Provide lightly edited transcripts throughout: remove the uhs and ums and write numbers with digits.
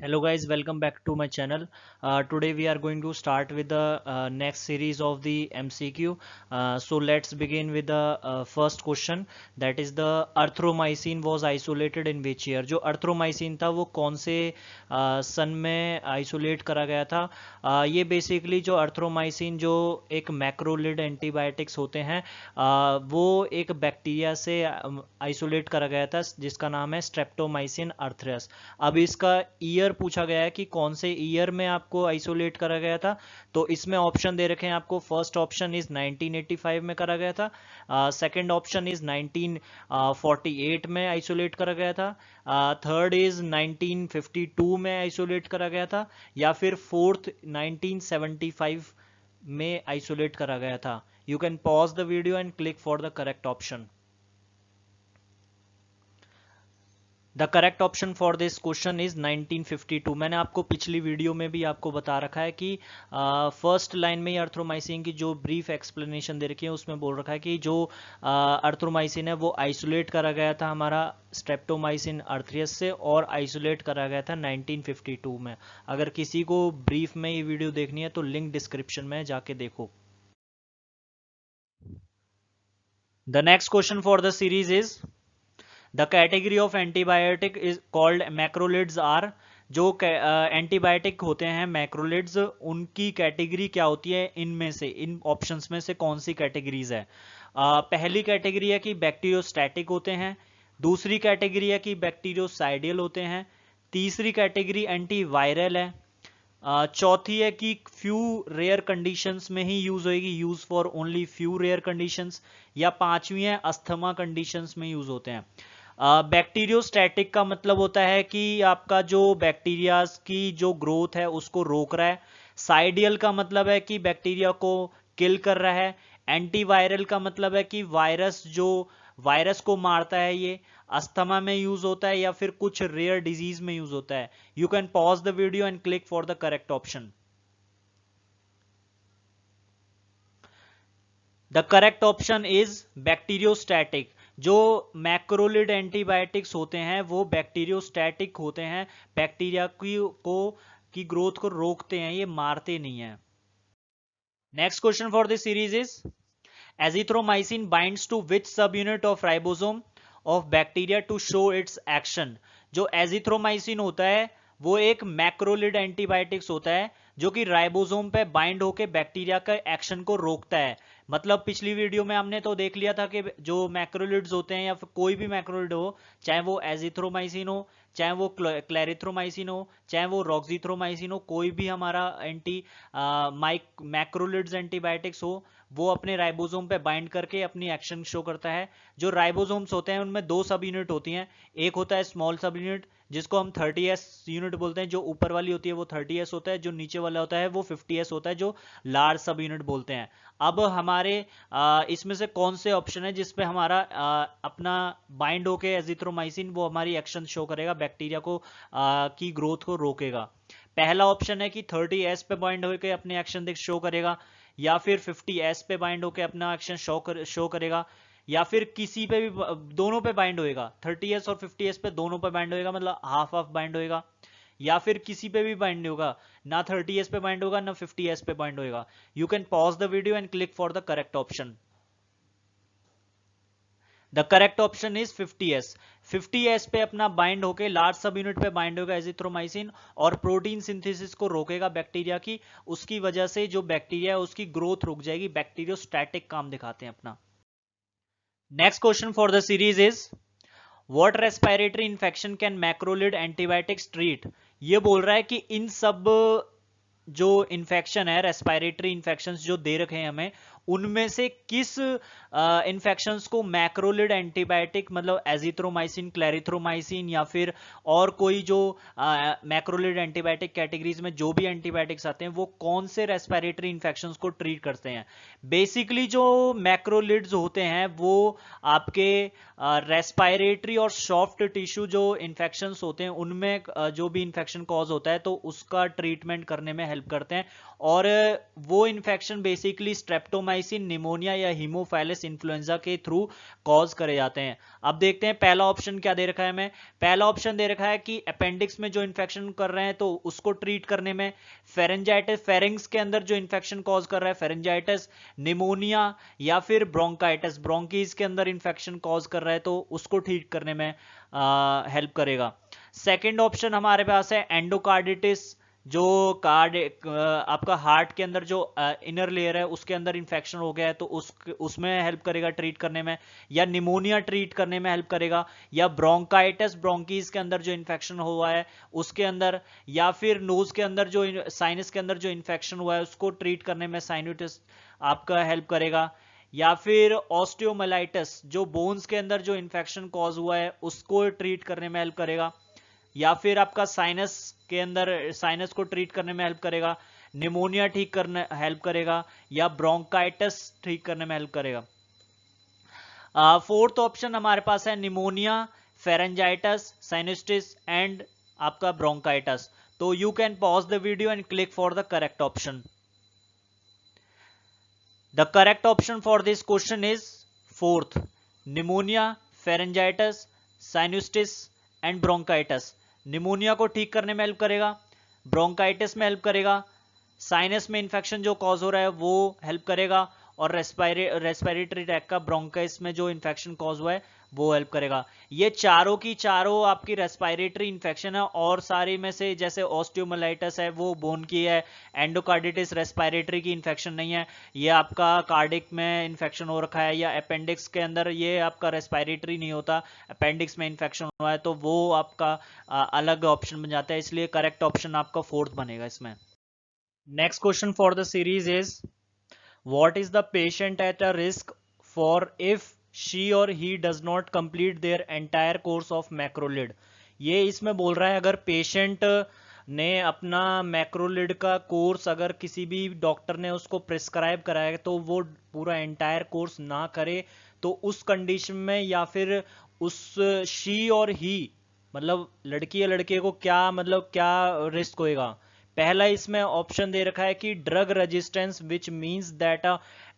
Hello guys, welcome back to my channel. Today we are going to start with the next series of the MCQ. So let's begin with the first question. That is the erythromycin was isolated in which year? जो erythromycin था वो कौन से सन में isolate करा गया था? ये बेसिकली जो erythromycin जो एक मैक्रोलिड एंटीबायोटिक्स होते हैं वो एक बैक्टीरिया से आइसोलेट करा गया था जिसका नाम है स्ट्रेप्टोमाइसिन अर्थ्रियस. अब इसका ईयर पूछा गया है कि कौन से ईयर में आपको आइसोलेट करा गया था. तो इसमें ऑप्शन दे रखे हैं आपको. फर्स्ट ऑप्शन इज 1985 में करा गया था. सेकंड ऑप्शन इज 1948 में आइसोलेट करा गया था. थर्ड इज 1952 में आइसोलेट करा गया था. या फिर फोर्थ 1975 में आइसोलेट करा गया था. You can pause the video and click for the correct option. The correct option for this question is 1952. मैंने आपको पिछली वीडियो में भी आपको बता रखा है कि फर्स्ट लाइन में ही अर्थ्रोमाइसिन की जो ब्रीफ एक्सप्लेनेशन दे रखी है उसमें बोल रखा है कि जो अर्थ्रोमाइसिन है वो आइसोलेट करा गया था हमारा स्ट्रेप्टोमाइसिन अर्थ्रियस से और आइसोलेट करा गया था 1952 में. अगर किसी को ब्रीफ में ये वीडियो देखनी है तो लिंक डिस्क्रिप्शन में जाके देखो. The next question for the series is the category of antibiotic is called macrolides are. जो एंटीबायोटिक होते हैं मैक्रोलिड्स उनकी कैटेगरी क्या होती है? इनमें से इन ऑप्शंस में से कौन सी कैटेगरीज है? पहली कैटेगरी है कि बैक्टीरियोस्टैटिक होते हैं. दूसरी कैटेगरी है कि बैक्टीरियोसाइडियल होते हैं. तीसरी कैटेगरी एंटीवायरल है. चौथी है कि फ्यू रेयर कंडीशंस में ही यूज होएगी, use for only few rare conditions. या पांचवी है अस्थमा कंडीशंस में यूज होते हैं. बैक्टीरियोस्टैटिक का मतलब होता है कि आपका जो बैक्टीरिया की जो ग्रोथ है उसको रोक रहा है. साइडियल का मतलब है कि बैक्टीरिया को किल कर रहा है. एंटीवायरल का मतलब है कि वायरस को मारता है. ये अस्थमा में यूज होता है या फिर कुछ रेयर डिजीज में यूज होता है. You can pause the video and click for the correct option. The correct option is bacteriostatic. जो मैक्रोलिड एंटीबायोटिक्स होते हैं वो बैक्टीरियोस्टैटिक होते हैं. बैक्टीरिया की ग्रोथ को रोकते हैं, ये मारते नहीं है. Next question for this series is azithromycin binds to which subunit of ribosome of bacteria to show its action. जो एजिथ्रोमाइसिन होता है वो एक मैक्रोलिड एंटीबायोटिक्स होता है जो कि राइबोसोम पे बाइंड होकर बैक्टीरिया का एक्शन को रोकता है. मतलब पिछली वीडियो में हमने तो देख लिया था कि जो मैक्रोलिड्स होते हैं या फिर कोई भी मैक्रोलिड हो, चाहे वो एजिथ्रोमाइसिन हो, चाहे वो क्लैरिथ्रोमाइसिन हो, चाहे वो रॉक्सीथ्रोमाइसिन हो, कोई भी हमारा मैक्रोलिड्स एंटीबायोटिक्स हो, वो अपने राइबोसोम पे बाइंड करके अपनी एक्शन शो करता है. जो राइबोसोम्स होते हैं उनमें दो सब यूनिट होती हैं. एक होता है स्मॉल सब यूनिट जिसको हम 30s यूनिट बोलते हैं. जो ऊपर वाली होती है वो 30s होता है, जो नीचे वाला होता है वो 50s होता है, जो लार्ज सब यूनिट बोलते हैं. अब हमारे इसमें से कौन से ऑप्शन है जिसपे हमारा अपना बाइंड होके एजिथ्रोमाइसिन वो हमारी एक्शन शो करेगा, बैक्टीरिया को की ग्रोथ को रोकेगा? पहला ऑप्शन है कि 30s पे बाइंड होके अपने एक्शन शो करेगा, या फिर 50s पे बाइंड होके अपना एक्शन शो करेगा, या फिर किसी पे भी दोनों पे बाइंड होएगा. 30s और 50s पे दोनों पे बाइंड होएगा, मतलब हाफ हाफ बाइंड होएगा. या फिर किसी पे भी बाइंड होगा, ना 30s पे बाइंड होगा ना 50s पे बाइंड होएगा. You can pause the video and click for the correct option. The correct option is 50s. 50s पे अपना बाइंड होके लार्ज सब यूनिट पे बाइंड होगा एजिथ्रोमाइसिन और प्रोटीन सिंथेसिस को रोकेगा बैक्टीरिया की. उसकी वजह से जो बैक्टीरिया है उसकी ग्रोथ रुक जाएगी. बैक्टीरियोस्टैटिक काम दिखाते हैं अपना. Next question for the series is what respiratory infection can macrolide antibiotics treat. ये बोल रहा है कि इन सब जो इन्फेक्शन है, रेस्पिरेटरी इन्फेक्शंस जो दे रखे हैं हमें, उनमें से किस इन्फेक्शंस को मैक्रोलिड एंटीबायोटिक मतलब एजिथ्रोमाइसिन, क्लैरिथ्रोमाइसिन या फिर और कोई जो मैक्रोलिड एंटीबायोटिक कैटेगरीज में जो भी एंटीबायोटिक्स आते हैं वो कौन से रेस्पिरेटरी इन्फेक्शंस को ट्रीट करते हैं? बेसिकली जो मैक्रोलिड्स होते हैं वो आपके रेस्पिरेटरी और सॉफ्ट टिश्यू जो इन्फेक्शंस होते हैं उनमें जो भी इन्फेक्शन कॉज होता है तो उसका ट्रीटमेंट करने में हेल्प करते हैं. और वो infection basically streptomycin azithromycin pneumonia या हीमोफाइलस इन्फ्लुएंजा के थ्रू कॉज करे जाते हैं। अब देखते हैं पहला ऑप्शन क्या दे रखा है हमें। पहला ऑप्शन दे रखा है कि अपेंडिक्स में जो इन्फेक्शन कर रहे हैं तो उसको ट्रीट करने में, फेरेंजाइटिस फेरिंग्स के अंदर जो इन्फेक्शन कॉज कर रहा है फेरेंजाइटिस, निमोनिया या फिर ब्रोंकाइटिस ब्रोंकीज के अंदर इन्फेक्शन कॉज कर रहा है तो उसको ठीक करने में हेल्प करेगा। सेकेंड ऑप्शन हमारे पास है एंडोकार्डिटिस, जो आपका हार्ट के अंदर जो इनर लेयर है उसके अंदर इंफेक्शन हो गया है तो उसमें हेल्प करेगा ट्रीट करने में, या निमोनिया ट्रीट करने में हेल्प करेगा, या ब्रोंकाइटिस ब्रोंकीज के अंदर जो इन्फेक्शन हुआ है उसके अंदर, या फिर नोज के अंदर जो साइनस के अंदर जो इन्फेक्शन हुआ है उसको ट्रीट करने में साइनोटिस आपका हेल्प करेगा, या फिर ऑस्टियोमाइलाइटिस जो बोन्स के अंदर जो इन्फेक्शन कॉज हुआ है उसको ट्रीट करने में हेल्प करेगा, या फिर आपका साइनस के अंदर साइनस को ट्रीट करने में हेल्प करेगा, निमोनिया ठीक करने हेल्प करेगा, या ब्रोंकाइटिस ठीक करने में हेल्प करेगा। फोर्थ ऑप्शन हमारे पास है निमोनिया, फेरेंजाइटिस, साइनोस्टिस एंड आपका ब्रोंकाइटिस। तो you can pause the video and click for the correct option. The correct option for this question is fourth, pneumonia, pharyngitis, sinusitis and bronchitis. Pneumonia को ठीक करने में help करेगा, bronchitis में help करेगा, sinus में इंफेक्शन जो कॉज हो रहा है वो हेल्प करेगा, और रेस्पिरेटरी ट्रैक का ब्रोंकाइटिस में जो इन्फेक्शन कॉज हुआ है वो हेल्प करेगा। ये चारों की चारों आपकी रेस्पिरेटरी इन्फेक्शन है, और सारी में से जैसे ऑस्टियोमाइलाइटिस है वो बोन की है, एंडोकार्डिटिस रेस्पिरेटरी की इन्फेक्शन नहीं है, ये आपका कार्डिक में इन्फेक्शन हो रखा है, या अपेंडिक्स के अंदर ये आपका रेस्पिरेटरी नहीं होता, अपेंडिक्स में इन्फेक्शन हुआ है तो वो आपका अलग ऑप्शन बन जाता है, इसलिए करेक्ट ऑप्शन आपका फोर्थ बनेगा इसमें। Next question for the series is what is the patient at a risk for if she or he does not complete their entire course of macrolide। ये इसमें बोल रहा है अगर पेशेंट ने अपना मैक्रोलिड का कोर्स अगर किसी भी डॉक्टर ने उसको प्रिस्क्राइब कराया तो वो पूरा एंटायर कोर्स ना करे तो उस कंडीशन में, या फिर उस शी और ही मतलब लड़की या लड़के को क्या मतलब क्या रिस्क होएगा। पहला इसमें ऑप्शन दे रखा है कि drug resistance which means that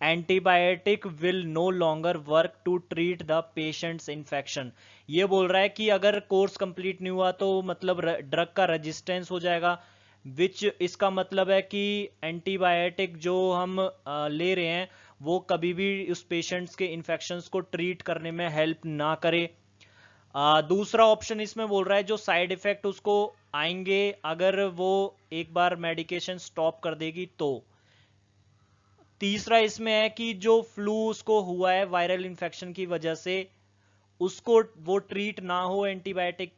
antibiotic will no longer work to treat the patient's infection. ये बोल रहा है कि अगर कोर्स कंप्लीट नहीं हुआ तो मतलब ड्रग का रेजिस्टेंस हो जाएगा, विच इसका मतलब है कि एंटीबायोटिक जो हम ले रहे हैं वो कभी भी उस पेशेंट्स के इन्फेक्शंस को ट्रीट करने में हेल्प ना करे। दूसरा ऑप्शन इसमें बोल रहा है जो साइड इफेक्ट उसको आएंगे अगर वो एक बार मेडिकेशन स्टॉप कर देगी तो। तीसरा इसमें है कि जो फ्लू उसको हुआ है वायरल इन्फेक्शन की वजह से उसको वो ट्रीट ना हो एंटीबायोटिक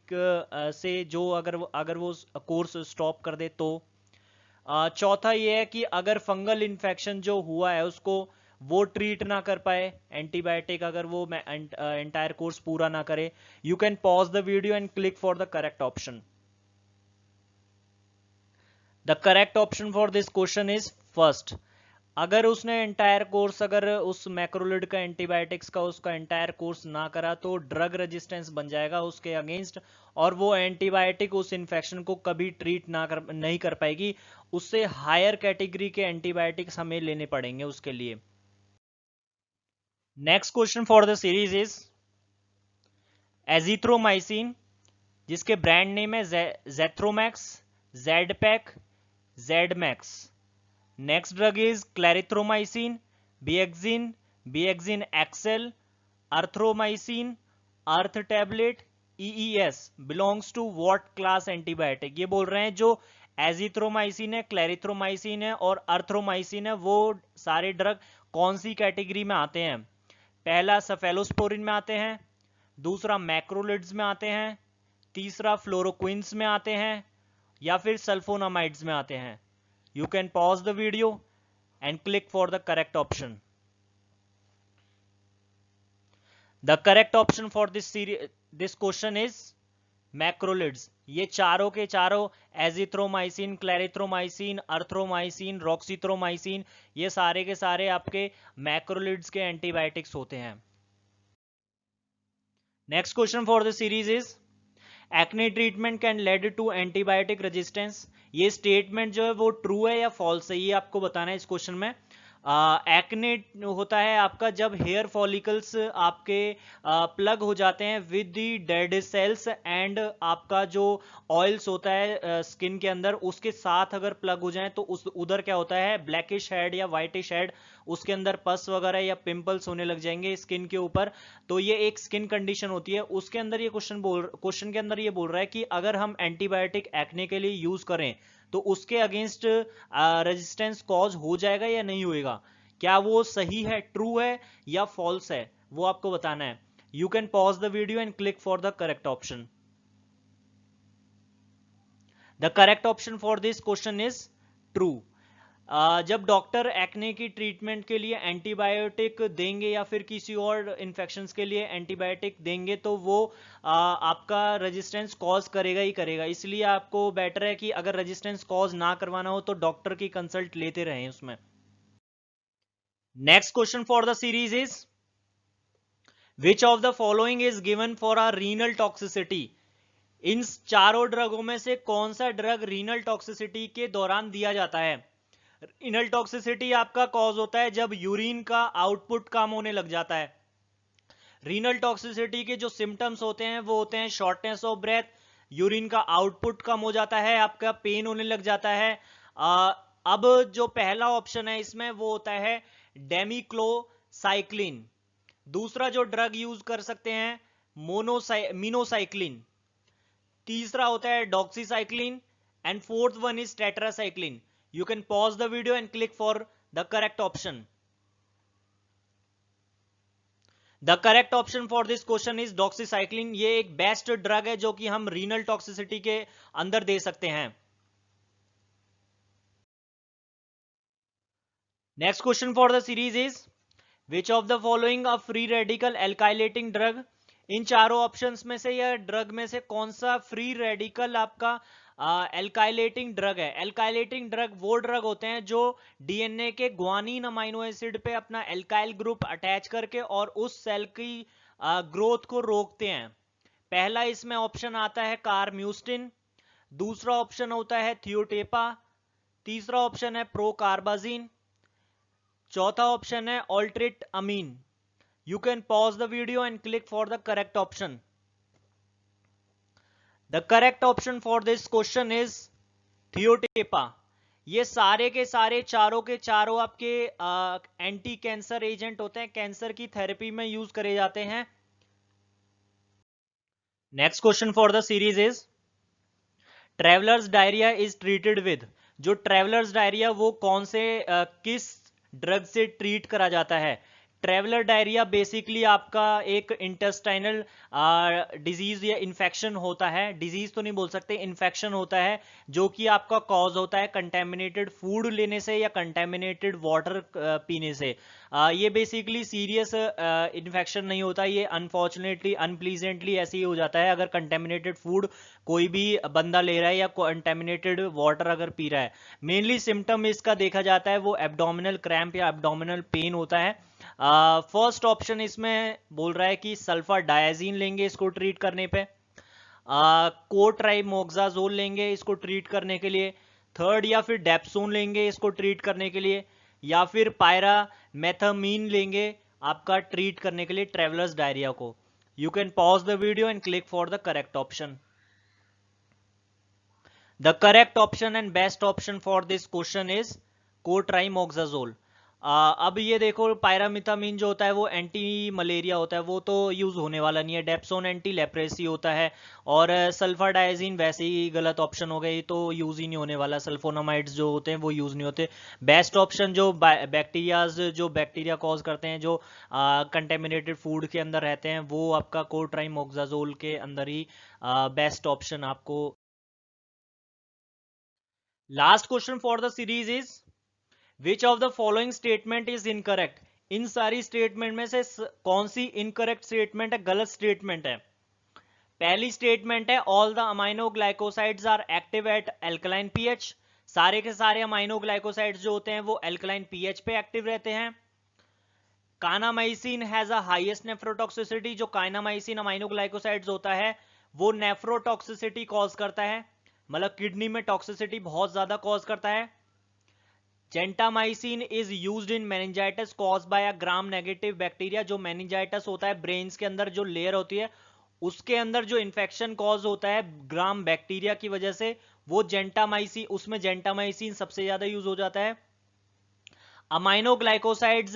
से, जो अगर वो कोर्स स्टॉप कर दे तो। चौथा ये है कि अगर फंगल इन्फेक्शन जो हुआ है उसको वो ट्रीट ना कर पाए एंटीबायोटिक, अगर वो एंटायर कोर्स पूरा ना करे। You can pause the video and click for the correct option. The correct option for this question is first. अगर उसने एंटायर कोर्स अगर उस मैक्रोलिड का एंटीबायोटिक्स का उसका एंटायर कोर्स ना करा तो ड्रग रेजिस्टेंस बन जाएगा उसके अगेंस्ट, और वो एंटीबायोटिक उस इन्फेक्शन को कभी ट्रीट नहीं कर पाएगी, उससे हायर कैटेगरी के एंटीबायोटिक्स हमें लेने पड़ेंगे उसके लिए। Next question for the series is azithromycin, जिसके ब्रांड नेम है Zithromax, Z-Pak, Zmax. Next drug is clarithromycin, Biaxin, Biaxin XL, erythromycin, ery tablet, EES belongs to what class antibiotic. ये बोल रहे हैं जो एजिथ्रोमाइसिन है, क्लैरिथ्रोमाइसिन है और अर्थ्रोमाइसिन है वो सारे ड्रग कौन सी कैटेगरी में आते हैं। पहला सेफेलोस्पोरिन में आते हैं, दूसरा मैक्रोलिड्स में आते हैं, तीसरा फ्लोरोक्विंस में आते हैं, या फिर सल्फोनामाइड्स में आते हैं। You can pause the video and click for the correct option. The correct option for this question is मैक्रोलिड्स। ये चारों के चारों एजिथ्रोमाइसिन, क्लैरिथ्रोमाइसिन, अर्थ्रोमाइसिन, रॉक्सीथ्रोमाइसिन, ये सारे के सारे आपके मैक्रोलिड्स के एंटीबायोटिक्स होते हैं। Next question for the series is acne treatment can lead to antibiotic resistance. ये स्टेटमेंट जो है वो ट्रू है या फॉल्स है, ये आपको बताना है इस क्वेश्चन में। एक्ने होता है आपका जब हेयर फॉलिकल्स आपके प्लग हो जाते हैं with the dead cells, and आपका जो ऑयल्स होता है स्किन के अंदर उसके साथ अगर प्लग हो जाए तो उस उधर क्या होता है, ब्लैकिश हेड या व्हाइटिश हेड, उसके अंदर पस वगैरह या पिंपल्स होने लग जाएंगे स्किन के ऊपर। तो ये एक स्किन कंडीशन होती है। उसके अंदर ये क्वेश्चन के अंदर ये बोल रहा है कि अगर हम एंटीबायोटिक एक्ने के लिए यूज करें तो उसके अगेंस्ट रेजिस्टेंस कॉज हो जाएगा या नहीं होएगा, क्या वो सही है, ट्रू है या फॉल्स है, वो आपको बताना है। You can pause the video and click for the correct option. The correct option for this question is true. जब डॉक्टर एक्ने की ट्रीटमेंट के लिए एंटीबायोटिक देंगे या फिर किसी और इन्फेक्शंस के लिए एंटीबायोटिक देंगे तो वो आपका रेजिस्टेंस कॉज करेगा ही करेगा। इसलिए आपको बेटर है कि अगर रेजिस्टेंस कॉज ना करवाना हो तो डॉक्टर की कंसल्ट लेते रहें उसमें। Next question for the series is which of the following is given for are renal toxicity. इन चारों ड्रगों में से कौन सा ड्रग रीनल टॉक्सिसिटी के दौरान दिया जाता है। रीनल टॉक्सिसिटी आपका कॉज होता है जब यूरिन का आउटपुट कम होने लग जाता है। रीनल टॉक्सिसिटी के जो सिम्टम्स होते हैं वो होते हैं शॉर्टनेस ऑफ ब्रेथ, यूरिन का आउटपुट कम हो जाता है, आपका पेन होने लग जाता है। अब जो पहला ऑप्शन है इसमें वो होता है डेमिक्लोसाइक्लिन। दूसरा जो ड्रग यूज कर सकते हैं मिनोसाइक्लिन। तीसरा होता है doxycycline and fourth one is tetracycline. You can pause the video and click for the correct option. The correct option for this question is doxycycline. ये एक बेस्ट ड्रग है जो कि हम रीनल टॉक्सिसिटी के अंदर दे सकते हैं। Next question for the series is which of the following a free radical alkylating drug. इन चारों ऑप्शंस में से या ड्रग में से कौन सा फ्री रेडिकल आपका एल्काइलेटिंग ड्रग है। एल्काइलेटिंग ड्रग वो ड्रग होते हैं जो डीएनए के ग्वानिन अमाइनो एसिड पे अपना एल्काइल ग्रुप अटैच करके और उस सेल की ग्रोथ को रोकते हैं। पहला इसमें ऑप्शन आता है कार्म्यूस्टिन, दूसरा ऑप्शन होता है थियोटेपा, तीसरा ऑप्शन है प्रोकार्बाजिन, चौथा ऑप्शन है altretamine. You can pause the video and click for the correct option. The correct option for this question is thiotepa. ये सारे के सारे चारों के चारों आपके एंटी कैंसर एजेंट होते हैं, कैंसर की थेरेपी में यूज करे जाते हैं। Next question for the series is travellers diarrhoea is treated with. जो ट्रेवलर्स डायरिया वो कौन से किस ड्रग से ट्रीट करा जाता है। ट्रेवलर डायरिया बेसिकली आपका एक इंटेस्टाइनल डिजीज या इन्फेक्शन होता है, डिजीज तो नहीं बोल सकते, इन्फेक्शन होता है जो कि आपका कॉज होता है कंटेमिनेटेड फूड लेने से या कंटेमिनेटेड वाटर पीने से। ये बेसिकली सीरियस इन्फेक्शन नहीं होता, ये अनफॉर्चुनेटली अनप्लीजेंटली ऐसे ही हो जाता है अगर कंटेमिनेटेड फूड कोई भी बंदा ले रहा है या कंटेमिनेटेड वाटर अगर पी रहा है। मेनली सिम्टम इसका देखा जाता है वो एब्डोमिनल क्रैम्प या एब्डोमिनल पेन होता है। फर्स्ट ऑप्शन इसमें बोल रहा है कि सल्फर डायजीन लेंगे इसको ट्रीट करने पे, कोट्राइमोक्साजोल लेंगे इसको ट्रीट करने के लिए, थर्ड या फिर डेप्सोन लेंगे इसको ट्रीट करने के लिए, या फिर पायरामेथामीन लेंगे आपका ट्रीट करने के लिए ट्रेवलर्स डायरिया को। You can pause the video and click for the correct option. The correct option and best option for this question is cotrimoxazole. अब ये देखो पायरामिथामीन जो होता है वो एंटी मलेरिया होता है, वो तो यूज होने वाला नहीं है। डेप्सोन एंटी लेप्रेसी होता है और सल्फर डायजीन वैसे ही गलत ऑप्शन हो गई, तो यूज ही नहीं होने वाला। सल्फोनामाइड्स जो होते हैं वो यूज नहीं होते। बेस्ट ऑप्शन जो बैक्टीरियाज जो बैक्टीरिया कॉज करते हैं जो कंटेमिनेटेड फूड के अंदर रहते हैं वो आपका कोट्राइमोक्साजोल के अंदर ही बेस्ट ऑप्शन आपको। Last question for the series is which of the following statement is incorrect. इन सारी स्टेटमेंट में से कौन सी इनकरेक्ट स्टेटमेंट है, गलत स्टेटमेंट है। पहली स्टेटमेंट है all the aminoglycosides are active at alkaline pH. सारे के सारे अमाइनो ग्लाइकोसाइड्स जो होते हैं वो एल्कलाइन पीएच पे एक्टिव रहते हैं। काइनामाइसिन हैज अ हाईएस्ट नेफ्रोटॉक्सिसिटी। जो काइनामाइसिन अमाइनो ग्लाइकोसाइड्स होता है वो नेफ्रोटॉक्सिसिटी कॉज करता है, मतलब किडनी में टॉक्सिसिटी बहुत ज्यादा कॉज करता है। Gentamicin is used in meningitis cause by a gram negative bacteria. जो मेनिंजाइटिस होता है, ब्रेन्स के अंदर जो लेयर होती है उसके अंदर जो इन्फेक्शन कॉज होता है ग्राम बैक्टीरिया की वजह से, वो जेंटामाइसिन, उसमें जेंटामाइसिन सबसे ज्यादा यूज हो जाता है। Aminoglycosides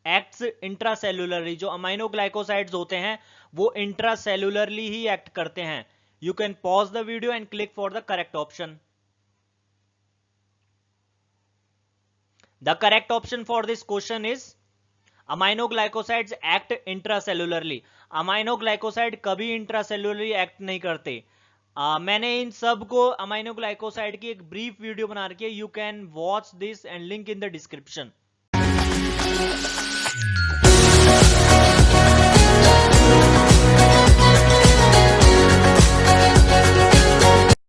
acts intracellularly. जो अमाइनोग्लाइकोसाइड्स होते हैं वो इंट्रासेलुलरली ही एक्ट करते हैं। You can pause the video and click for the correct option. The correct option for this question is aminoglycosides act intracellularly. Aminoglycoside कभी इंट्रासेलुलरली एक्ट नहीं करते। मैंने इन सब को अमाइनोग्लाइकोसाइड की एक ब्रीफ वीडियो बना रखी है, you can watch this and link in the description.